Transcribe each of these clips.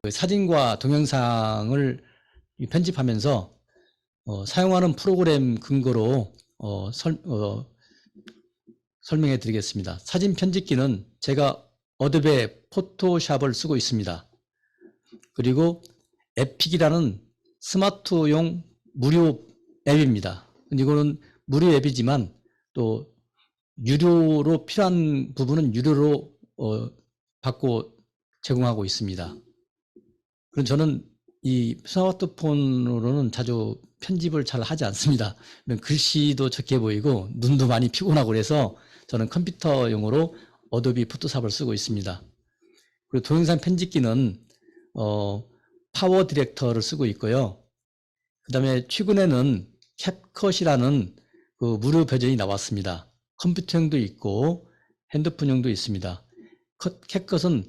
그 사진과 동영상을 편집하면서 사용하는 프로그램 근거로 설명해 드리겠습니다. 사진 편집기는 제가 어도be 포토샵을 쓰고 있습니다. 그리고 에픽이라는 스마트용 무료 앱입니다. 이거는 무료 앱이지만 또 유료로 필요한 부분은 유료로 받고 제공하고 있습니다. 그럼 저는 이 스마트폰으로는 자주 편집을 잘 하지 않습니다. 글씨도 적게 보이고 눈도 많이 피곤하고 그래서 저는 컴퓨터용으로 어도비 포토샵을 쓰고 있습니다. 그리고 동영상 편집기는 파워 디렉터를 쓰고 있고요. 그 다음에 최근에는 캡컷이라는 그 무료 버전이 나왔습니다. 컴퓨터용도 있고 핸드폰용도 있습니다. 캡컷은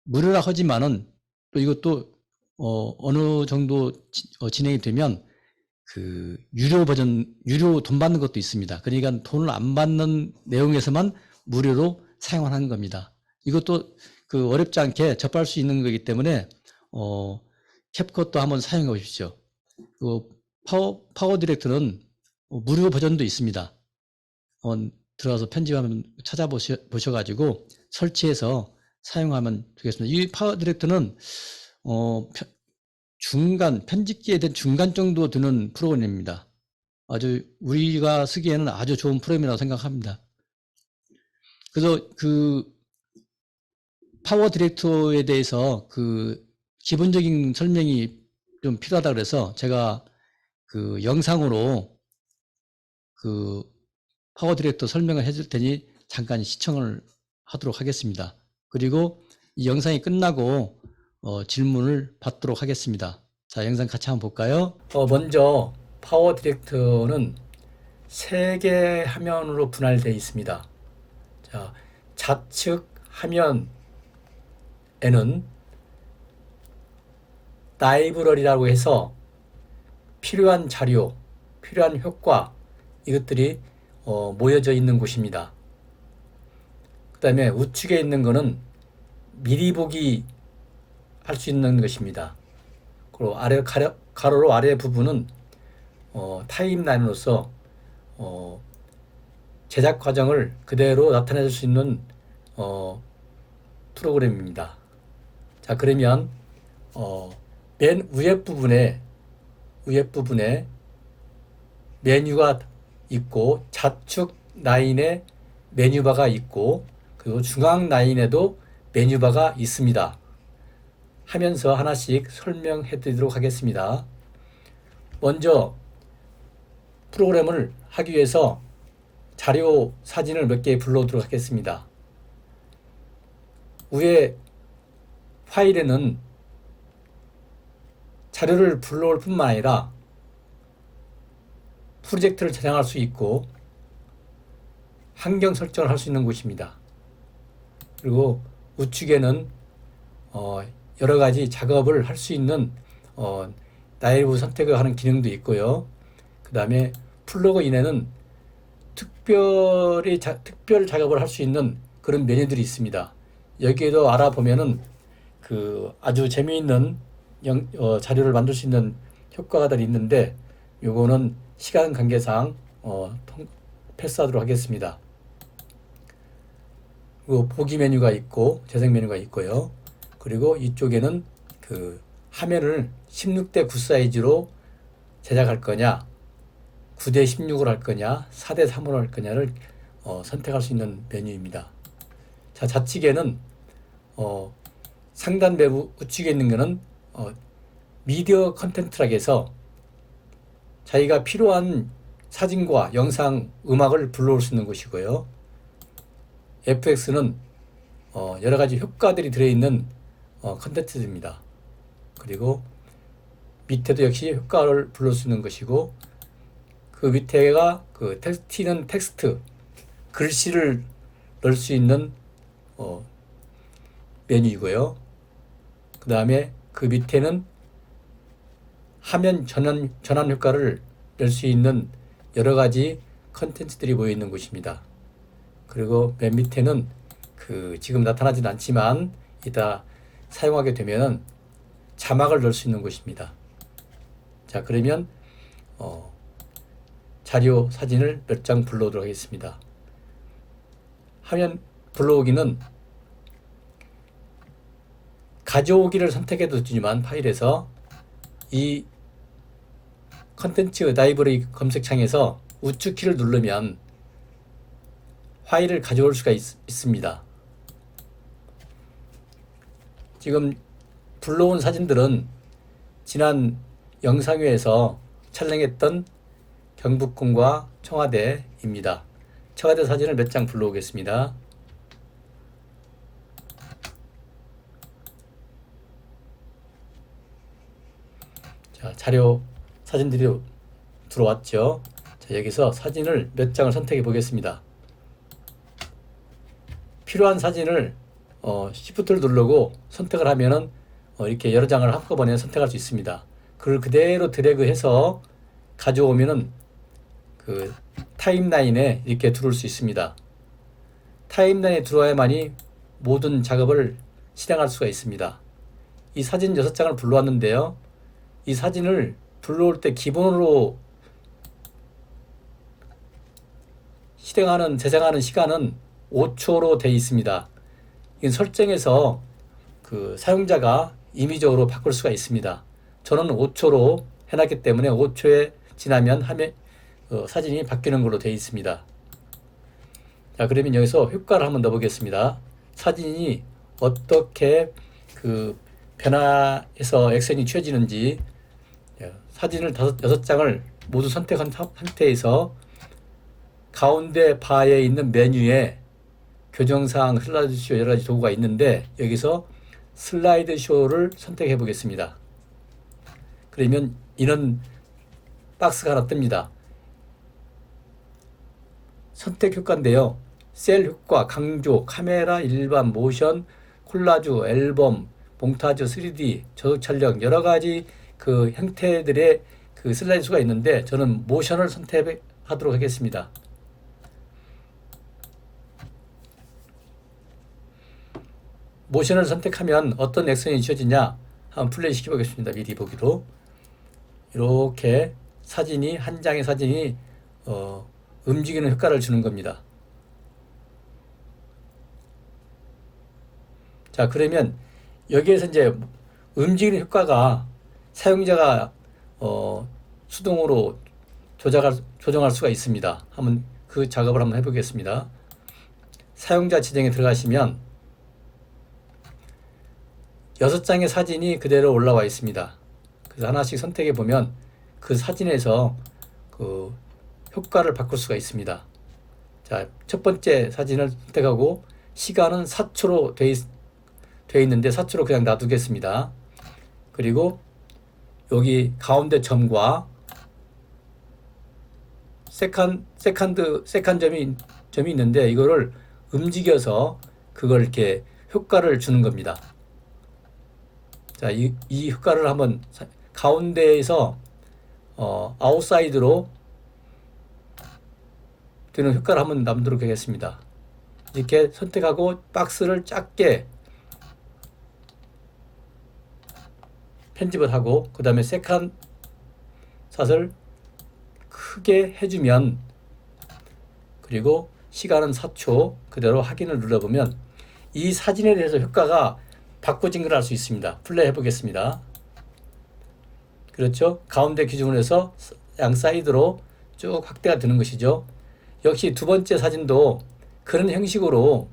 무료라 하지만은 또 이것도 어느 정도 진행이 되면 그 유료 버전, 유료 돈 받는 것도 있습니다. 그러니까 돈을 안 받는 내용에서만 무료로 사용하는 겁니다. 이것도 그 어렵지 않게 접할 수 있는 거기 때문에 캡컷도 한번 사용해 보십시오. 그 파워 디렉터는 무료 버전도 있습니다. 들어가서 편집하면 찾아보셔가지고 설치해서 사용하면 되겠습니다. 이 파워 디렉터는 편집기에 대한 중간 정도 드는 프로그램입니다. 아주 우리가 쓰기에는 아주 좋은 프로그램이라고 생각합니다. 그래서 그 파워 디렉터에 대해서 그 기본적인 설명이 좀 필요하다 그래서 제가 그 영상으로 그 파워 디렉터 설명을 해줄 테니 잠깐 시청을 하도록 하겠습니다. 그리고 이 영상이 끝나고 질문을 받도록 하겠습니다. 자, 영상 같이 한번 볼까요? 먼저 파워 디렉터는 3개 화면으로 분할되어 있습니다. 자, 좌측 화면에는 라이브러리라고 해서 필요한 자료, 필요한 효과 이것들이 모여져 있는 곳입니다. 그 다음에 우측에 있는 거는 미리 보기 할 수 있는 것입니다. 그리고 가로로 아래 부분은 타임라인으로서 제작 과정을 그대로 나타낼 수 있는 프로그램입니다. 자, 그러면 맨 위에 부분에 메뉴가 있고 좌측 라인에 메뉴바가 있고 그리고 중앙 라인에도 메뉴바가 있습니다. 하면서 하나씩 설명해 드리도록 하겠습니다. 먼저 프로그램을 하기 위해서 자료 사진을 몇 개 불러오도록 하겠습니다. 위에 파일에는 자료를 불러올 뿐만 아니라 프로젝트를 저장할 수 있고 환경 설정을 할 수 있는 곳입니다. 그리고 우측에는 여러 가지 작업을 할 수 있는 라이브 선택을 하는 기능도 있고요. 그 다음에 플러그인에는 특별 작업을 할 수 있는 그런 메뉴들이 있습니다. 여기에도 알아보면은 그 아주 재미있는 자료를 만들 수 있는 효과들이 있는데 요거는 시간 관계상 패스하도록 하겠습니다. 그리고 보기 메뉴가 있고 재생 메뉴가 있고요. 그리고 이쪽에는 그 화면을 16:9 사이즈로 제작할 거냐 9:16으로 할 거냐 4:3으로 할 거냐를 선택할 수 있는 메뉴입니다. 자, 좌측에는 상단 배우 우측에 있는 거는 미디어 컨텐츠라고 해서 자기가 필요한 사진과 영상, 음악을 불러올 수 있는 곳이고요. FX는 여러 가지 효과들이 들어있는 컨텐츠입니다. 그리고 밑에도 역시 효과를 불러올 수 있는 것이고 그 밑에가 그 텍스트는 텍스트, 글씨를 넣을 수 있는 메뉴이고요. 그 다음에 그 밑에는 화면 전환 효과를 낼 수 있는 여러 가지 컨텐츠들이 모여 있는 곳입니다. 그리고 맨 밑에는 그 지금 나타나진 않지만 이따 사용하게 되면 자막을 넣을 수 있는 곳입니다. 자, 그러면 자료 사진을 몇 장 불러오도록 하겠습니다. 화면 불러오기는 가져오기를 선택해도 되지만 파일에서 이 컨텐츠 라이브러리 검색창에서 우측키를 누르면 파일을 가져올 수가 있습니다. 지금 불러온 사진들은 지난 영상회에서 촬영했던 경복궁과 청와대입니다. 청와대 사진을 몇 장 불러오겠습니다. 자, 자료 사진들이 들어왔죠. 자, 여기서 사진을 몇 장을 선택해 보겠습니다. 필요한 사진을 Shift를 누르고 선택을 하면은 이렇게 여러 장을 한꺼번에 선택할 수 있습니다. 그걸 그대로 드래그해서 가져오면은 그 타임라인에 이렇게 들어올 수 있습니다. 타임라인에 들어와야만이 모든 작업을 실행할 수가 있습니다. 이 사진 6장을 불러왔는데요. 이 사진을 불러올 때 기본으로 제작하는 시간은 5초로 되어 있습니다. 이건 설정에서 그 사용자가 임의적으로 바꿀 수가 있습니다. 저는 5초로 해놨기 때문에 5초에 지나면 사진이 바뀌는 걸로 되어 있습니다. 자, 그러면 여기서 효과를 한번 넣어보겠습니다. 사진이 어떻게 그 변화해서 액션이 취해지는지 사진을 6장을 모두 선택한 상태에서 가운데 바에 있는 메뉴에 교정사항, 슬라이드쇼 여러 가지 도구가 있는데 여기서 슬라이드쇼를 선택해 보겠습니다. 그러면 이런 박스가 하나 뜹니다. 선택 효과인데요. 셀 효과, 강조, 카메라, 일반, 모션, 콜라주, 앨범, 몽타주, 3D, 저속 촬영 여러 가지 그 형태들의 그 슬라이드쇼가 있는데 저는 모션을 선택하도록 하겠습니다. 모션을 선택하면 어떤 액션이 지어지냐 한번 플레이 시켜 보겠습니다. 미리 보기로 이렇게 사진이 한 장의 사진이 움직이는 효과를 주는 겁니다. 자, 그러면 여기에서 이제 움직이는 효과가 사용자가 수동으로 조정할 수가 있습니다. 한번 그 작업을 한번 해보겠습니다. 사용자 지정에 들어가시면 6장의 사진이 그대로 올라와 있습니다. 그래서 하나씩 선택해 보면 그 사진에서 그 효과를 바꿀 수가 있습니다. 자, 첫 번째 사진을 선택하고 시간은 4초로 되어 있는데 4초로 그냥 놔두겠습니다. 그리고 여기 가운데 점과 세컨 점이 있는데 이거를 움직여서 그걸 이렇게 효과를 주는 겁니다. 자, 이 효과를 한번 가운데에서 아웃사이드로 되는 효과를 한번 남도록 하겠습니다. 이렇게 선택하고 박스를 작게 편집을 하고 그 다음에 세컨 샷을 크게 해주면 그리고 시간은 4초 그대로 확인을 눌러보면 이 사진에 대해서 효과가 바꿔진 걸 알 수 있습니다. 플레이 해보겠습니다. 그렇죠? 가운데 기준으로 해서 양 사이드로 쭉 확대가 되는 것이죠. 역시 두 번째 사진도 그런 형식으로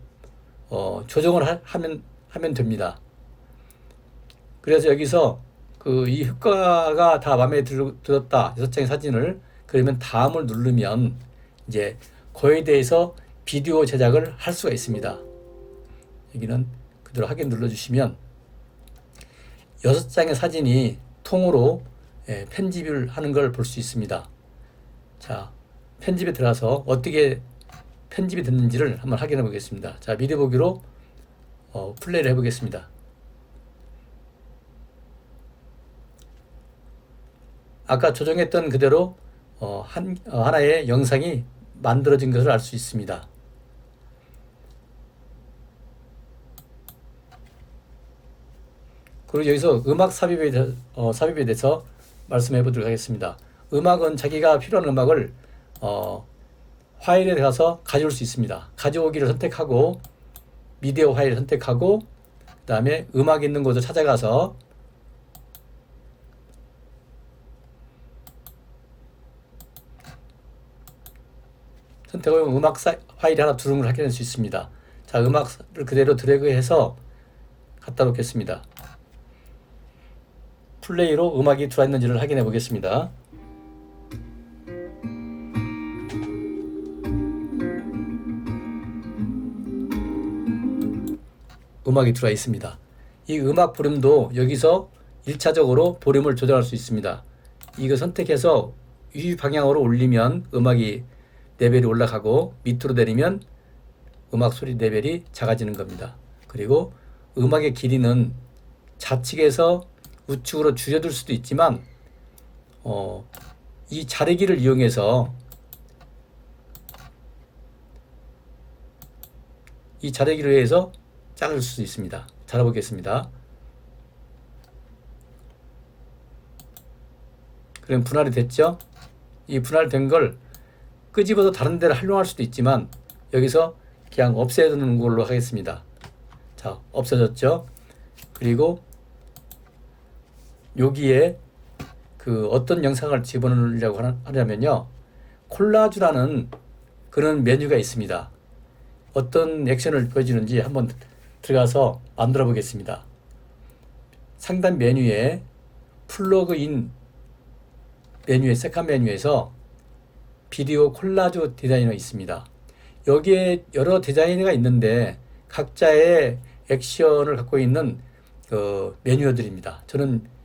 조정을 하면 됩니다. 그래서 여기서 이 효과가 다 마음에 들었다. 6장의 사진을 그러면 다음을 누르면 이제 그에 대해서 비디오 제작을 할 수가 있습니다. 여기는 그대로 확인 눌러주시면 6장의 사진이 통으로 편집을 하는 걸 볼 수 있습니다. 자, 편집에 들어가서 어떻게 편집이 됐는지를 한번 확인해 보겠습니다. 자, 미리 보기로 플레이를 해보겠습니다. 아까 조정했던 그대로 하나의 영상이 만들어진 것을 알 수 있습니다. 그리고 여기서 음악 삽입에 대해서 말씀해 보도록 하겠습니다. 음악은 자기가 필요한 음악을 파일에 가서 가져올 수 있습니다. 가져오기를 선택하고 미디어 파일을 선택하고 그 다음에 음악 있는 곳을 찾아가서 선택하면 음악 파일이 하나 들어온 걸 확인할 수 있습니다. 자, 음악을 그대로 드래그해서 갖다 놓겠습니다. 플레이로 음악이 들어와 있는지를 확인해 보겠습니다. 음악이 들어와 있습니다. 이 음악 볼륨도 여기서 1차적으로 볼륨을 조절할 수 있습니다. 이거 선택해서 위 방향으로 올리면 음악이 레벨이 올라가고 밑으로 내리면 음악 소리 레벨이 작아지는 겁니다. 그리고 음악의 길이는 좌측에서 우측으로 줄여둘 수도 있지만 이 자르기를 이용해서 자를 수 있습니다. 자라보겠습니다. 그럼 분할이 됐죠? 이 분할된 걸 끄집어서 다른 데를 활용할 수도 있지만 여기서 그냥 없애는 걸로 하겠습니다. 자, 없어졌죠? 그리고 여기에 어떤 영상을 집어넣으려고 하냐면요. 콜라주라는 그런 메뉴가 있습니다. 어떤 액션을 보여주는지 한번 들어가서 만들어 보겠습니다. 상단 메뉴에 플러그인 메뉴의 세컨 메뉴에서 비디오 콜라주 디자이너 있습니다. 여기에 여러 디자이너가 있는데 각자의 액션을 갖고 있는 메뉴들입니다. 저는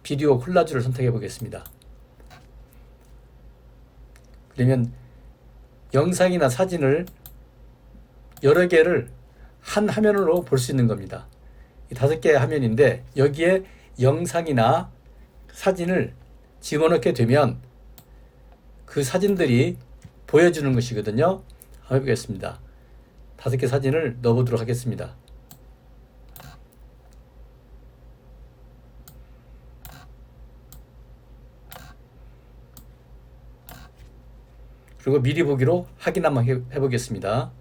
비디오 콜라주를 선택해 보겠습니다. 그러면 영상이나 사진을 여러 개를 한 화면으로 볼 수 있는 겁니다. 이 5개의 화면인데 여기에 영상이나 사진을 집어넣게 되면 그 사진들이 보여주는 것이거든요. 한번 해보겠습니다. 5개 사진을 넣어보도록 하겠습니다. 그리고 미리 보기로 확인 한번 해보겠습니다.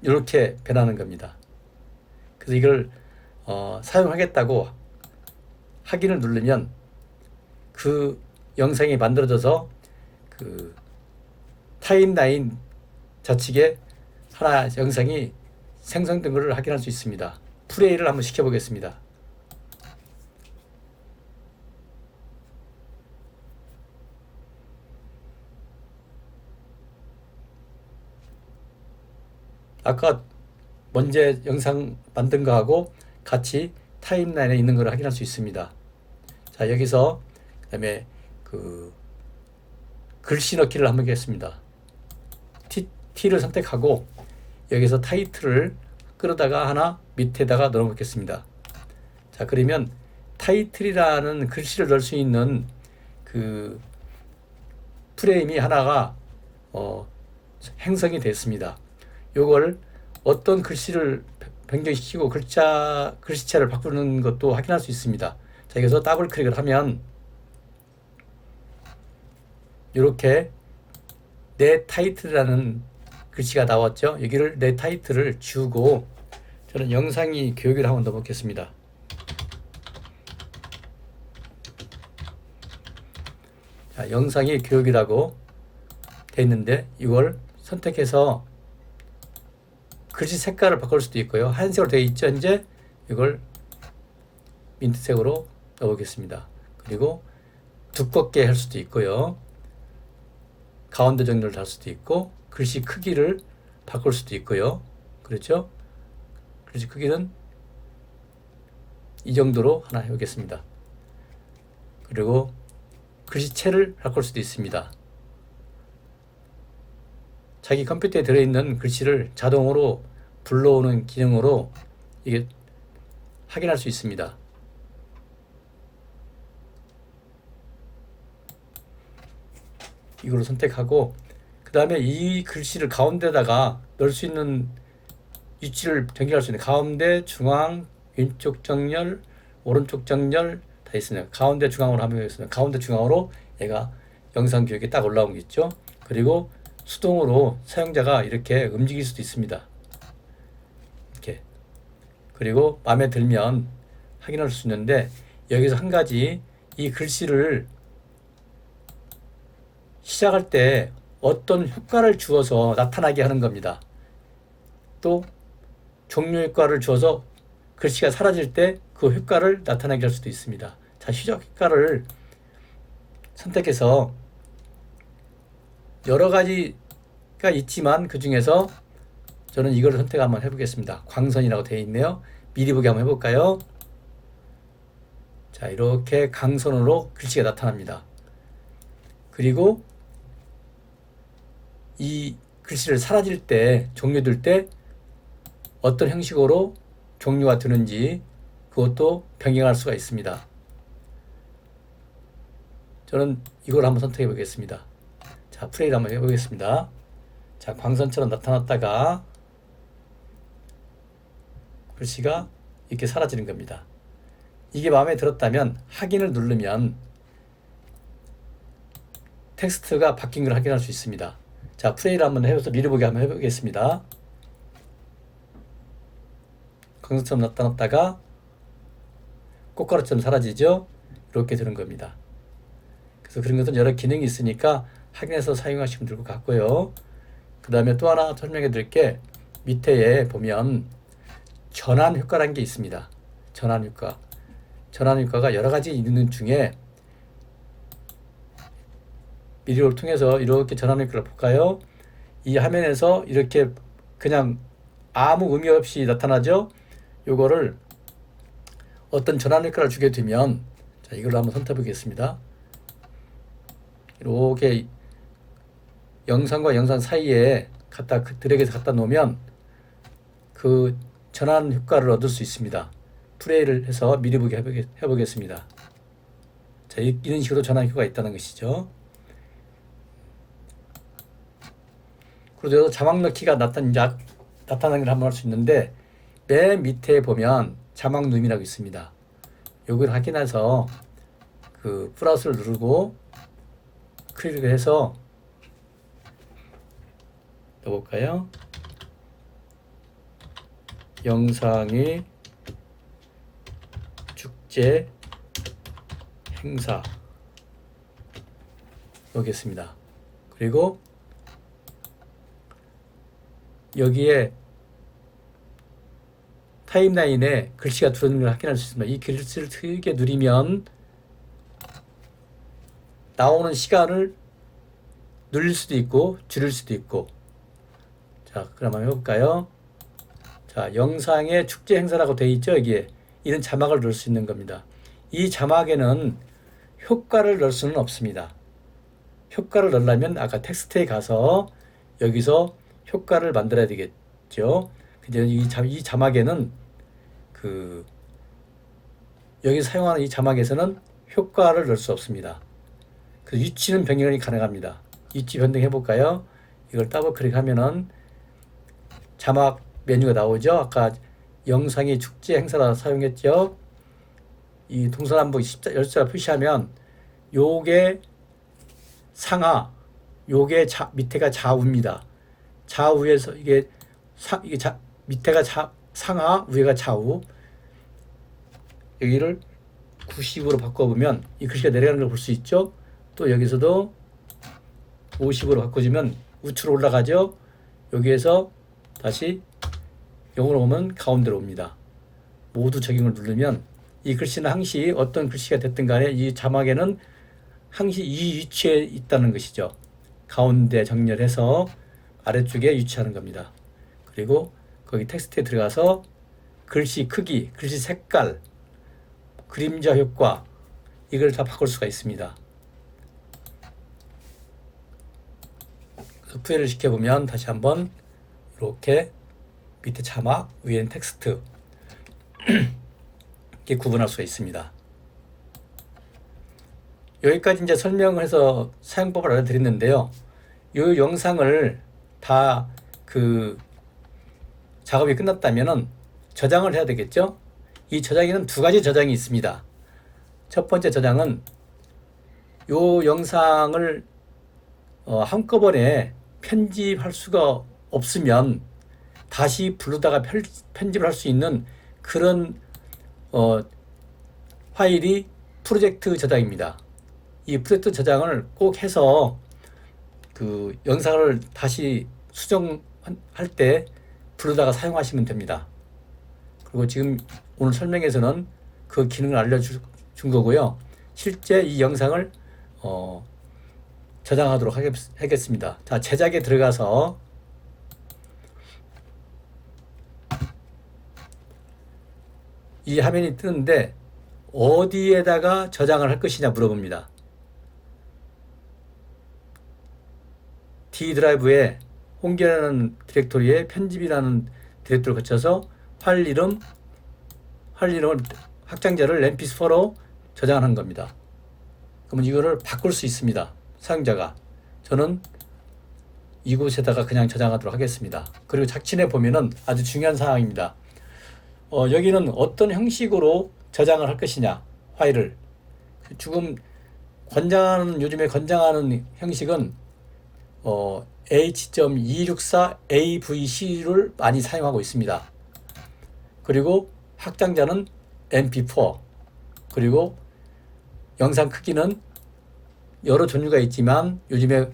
이렇게 변하는 겁니다. 그래서 이걸 사용하겠다고 확인을 누르면 그 영상이 만들어져서 그 타임라인 좌측에 하나 영상이 생성된 것을 확인할 수 있습니다. 플레이를 한번 시켜보겠습니다. 아까 먼저 영상 만든 거하고 같이 타임라인에 있는 걸 확인할 수 있습니다. 자, 여기서 그다음에 글씨 넣기를 한번 하겠습니다. T를 선택하고 여기서 타이틀을 끌어다가 하나 밑에다가 넣어 놓겠습니다. 자, 그러면 타이틀이라는 글씨를 넣을 수 있는 프레임이 하나가 형성이 됐습니다. 요걸 어떤 글씨를 변경시키고 글씨체를 바꾸는 것도 확인할 수 있습니다. 자, 여기서 더블 클릭을 하면 이렇게 내 타이틀이라는 글씨가 나왔죠. 여기를 내 타이틀을 주고 저는 영상이 교육을 한번 넣어보겠습니다. 자, 영상이 교육이라고 되어 있는데 이걸 선택해서 글씨 색깔을 바꿀 수도 있고요. 하얀색으로 되어 있죠. 이제 이걸 민트색으로 넣어보겠습니다. 그리고 두껍게 할 수도 있고요. 가운데 정도를 달 수도 있고 글씨 크기를 바꿀 수도 있고요. 그렇죠? 글씨 크기는 이 정도로 하나 해보겠습니다. 그리고 글씨체를 바꿀 수도 있습니다. 자기 컴퓨터에 들어있는 글씨를 자동으로 불러오는 기능으로 이게 확인할 수 있습니다. 이걸로 선택하고 그 다음에 이 글씨를 가운데다가 넣을 수 있는 위치를 변경할 수 있는 가운데, 중앙, 왼쪽 정렬, 오른쪽 정렬 다 있습니다. 가운데 중앙으로 하면 되겠습니다. 가운데 중앙으로 얘가 영상 교육에 딱 올라온 게 있죠. 그리고 수동으로 사용자가 이렇게 움직일 수도 있습니다. 이렇게. 그리고 마음에 들면 확인할 수 있는데 여기서 한 가지 이 글씨를 시작할 때 어떤 효과를 주어서 나타나게 하는 겁니다. 또 종료 효과를 주어서 글씨가 사라질 때 그 효과를 나타나게 할 수도 있습니다. 자, 시작 효과를 선택해서 여러 가지가 있지만 그 중에서 저는 이걸 선택 한번 해보겠습니다. 광선이라고 되어 있네요. 미리 보기 한번 해볼까요? 자, 이렇게 강선으로 글씨가 나타납니다. 그리고 이 글씨를 사라질 때, 종료될 때 어떤 형식으로 종료가 되는지 그것도 변경할 수가 있습니다. 저는 이걸 한번 선택해 보겠습니다. 자, 플레이를 한번 해보겠습니다. 자, 광선처럼 나타났다가 글씨가 이렇게 사라지는 겁니다. 이게 마음에 들었다면 확인을 누르면 텍스트가 바뀐 걸 확인할 수 있습니다. 자, 플레이를 한번 해서 미리 보기 한번 해보겠습니다. 광선처럼 나타났다가 꽃가루처럼 사라지죠. 이렇게 되는 겁니다. 그래서 그런 것은 여러 기능이 있으니까 확인해서 사용하시면 될 것 같고요. 그 다음에 또 하나 설명해 드릴 게 밑에 보면 전환 효과라는 게 있습니다. 전환 효과. 전환 효과가 여러 가지 있는 중에 미디어를 통해서 이렇게 전환 효과를 볼까요? 이 화면에서 이렇게 그냥 아무 의미 없이 나타나죠. 요거를 어떤 전환 효과를 주게 되면, 자, 이걸로 한번 선택해 보겠습니다. 이렇게 영상과 영상 사이에 드래그해서 갖다 놓으면 그 전환 효과를 얻을 수 있습니다. 플레이를 해서 미리 보기 해보겠습니다. 자, 이런 식으로 전환 효과가 있다는 것이죠. 그리고 자막 넣기가 나타나는 걸 한번 할 수 있는데 맨 밑에 보면 자막 룸이라고 있습니다. 요걸 확인해서 그 플러스를 누르고 클릭을 해서 넣어볼까요? 영상의 축제 행사 넣겠습니다. 그리고 여기에 타임라인에 글씨가 들어있는 걸 확인할 수 있습니다. 이 글씨를 크게 누르면 나오는 시간을 늘릴 수도 있고 줄일 수도 있고. 자, 그럼 한번 해볼까요? 자, 영상의 축제 행사라고 되어 있죠. 여기에 이런 자막을 넣을 수 있는 겁니다. 이 자막에는 효과를 넣을 수는 없습니다. 효과를 넣으려면 아까 텍스트에 가서 여기서 효과를 만들어야 되겠죠. 근데 이 자막에는 여기 사용하는 이 자막에서는 효과를 넣을 수 없습니다. 그 위치는 변경이 가능합니다. 위치 변경해 볼까요? 이걸 더블 클릭하면은 자막 메뉴가 나오죠. 아까 영상이 축제 행사라 사용했죠. 이 동서남북 열자 표시하면 요게 상하, 요게 밑에가 좌우입니다. 좌우에서 밑에가 상하, 위에가 좌우. 여기를 90으로 바꿔보면 이 글씨가 내려가는 걸 볼 수 있죠. 또 여기서도 50으로 바꿔주면 우측으로 올라가죠. 여기에서 다시 0으로 오면 가운데로 옵니다. 모두 적용을 누르면 이 글씨는 항시 어떤 글씨가 됐든 간에 이 자막에는 항시 이 위치에 있다는 것이죠. 가운데 정렬해서 아래쪽에 위치하는 겁니다. 그리고 거기 텍스트에 들어가서 글씨 크기, 글씨 색깔, 그림자 효과 이걸 다 바꿀 수가 있습니다. 플레이를 시켜보면 다시 한번 이렇게 밑에 자막, 위에는 텍스트 이렇게 구분할 수가 있습니다. 여기까지 이제 설명을 해서 사용법을 알려드렸는데요. 이 영상을 다 작업이 끝났다면은 저장을 해야 되겠죠. 이 저장에는 두 가지 저장이 있습니다. 첫 번째 저장은 요 영상을 한꺼번에 편집할 수가 없으면 다시 부르다가 편집을 할 수 있는 그런 파일이 프로젝트 저장입니다. 이 프로젝트 저장을 꼭 해서 그 영상을 다시 수정할 때 부르다가 사용하시면 됩니다. 그리고 지금 오늘 설명에서는 그 기능을 알려준 거고요. 실제 이 영상을 저장하도록 하겠습니다. 자, 제작에 들어가서 이 화면이 뜨는데 어디에다가 저장을 할 것이냐 물어봅니다. D 드라이브에 홍계라는 디렉토리에 편집이라는 디렉토리를 거쳐서 파일 이름을 확장자를 mp4로 저장을 한 겁니다. 그러면 이거를 바꿀 수 있습니다. 사용자가. 저는 이곳에다가 그냥 저장하도록 하겠습니다. 그리고 작친에 보면은 아주 중요한 사항입니다. 여기는 어떤 형식으로 저장을 할 것이냐, 파일을. 지금 요즘에 권장하는 형식은 H.264avc를 많이 사용하고 있습니다. 그리고 확장자는 mp4, 그리고 영상 크기는 여러 종류가 있지만 요즘에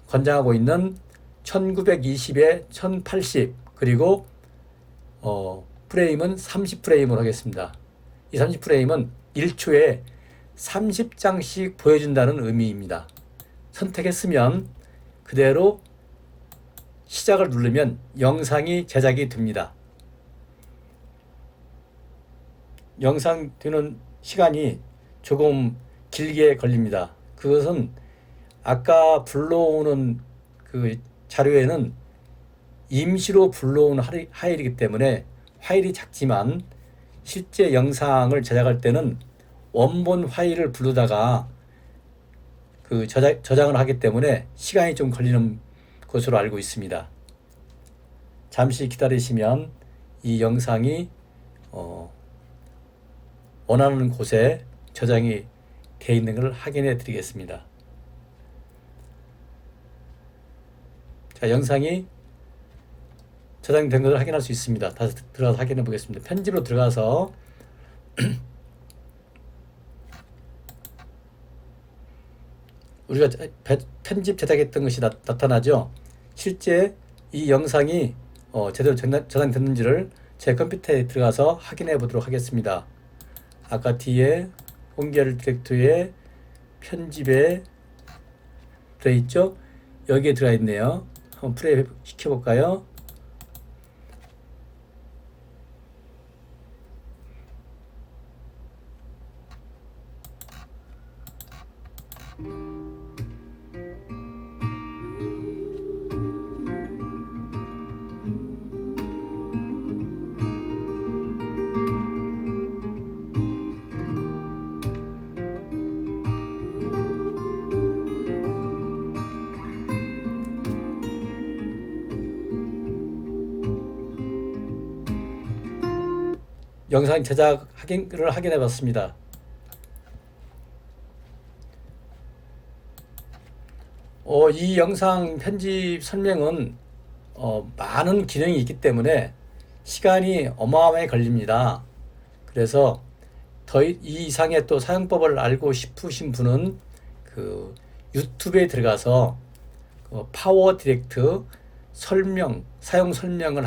권장하고 있는 1920에 1080, 그리고 프레임은 30프레임으로 하겠습니다. 이 30프레임은 1초에 30장씩 보여준다는 의미입니다. 선택했으면 그대로 시작을 누르면 영상이 제작이 됩니다. 영상 되는 시간이 조금 길게 걸립니다. 그것은 아까 불러오는 그 자료에는 임시로 불러온 파일이기 때문에 파일이 작지만 실제 영상을 제작할 때는 원본 파일을 부르다가 그 저장을 하기 때문에 시간이 좀 걸리는 것으로 알고 있습니다. 잠시 기다리시면 이 영상이 원하는 곳에 저장이 되어 있는 것을 확인해 드리겠습니다. 자, 영상이 저장된 것을 확인할 수 있습니다. 다시 들어가서 확인해 보겠습니다. 편집으로 들어가서 우리가 편집 제작했던 것이 나타나죠. 실제 이 영상이 제대로 저장됐는지를 제 컴퓨터에 들어가서 확인해 보도록 하겠습니다. 아까 뒤에 홍계열 디렉토리에 편집에 들어있죠. 여기에 들어가 있네요. 한번 플레이 시켜볼까요? 영상 제작 확인을 확인해 봤습니다. 이 영상 편집 설명은 많은 기능이 있기 때문에 시간이 어마어마하게 걸립니다. 그래서 이 이상의 또 사용법을 알고 싶으신 분은 그 유튜브에 들어가서 파워 디렉트 사용 설명을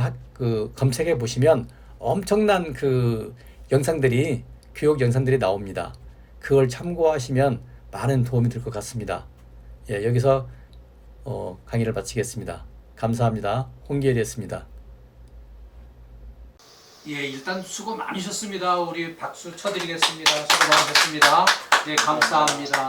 검색해 보시면 엄청난 교육 영상들이 나옵니다. 그걸 참고하시면 많은 도움이 될 것 같습니다. 예, 여기서 강의를 마치겠습니다. 감사합니다. 홍계열이었습니다. 예, 일단 수고 많으셨습니다. 우리 박수 쳐드리겠습니다. 수고 많으셨습니다. 예, 감사합니다.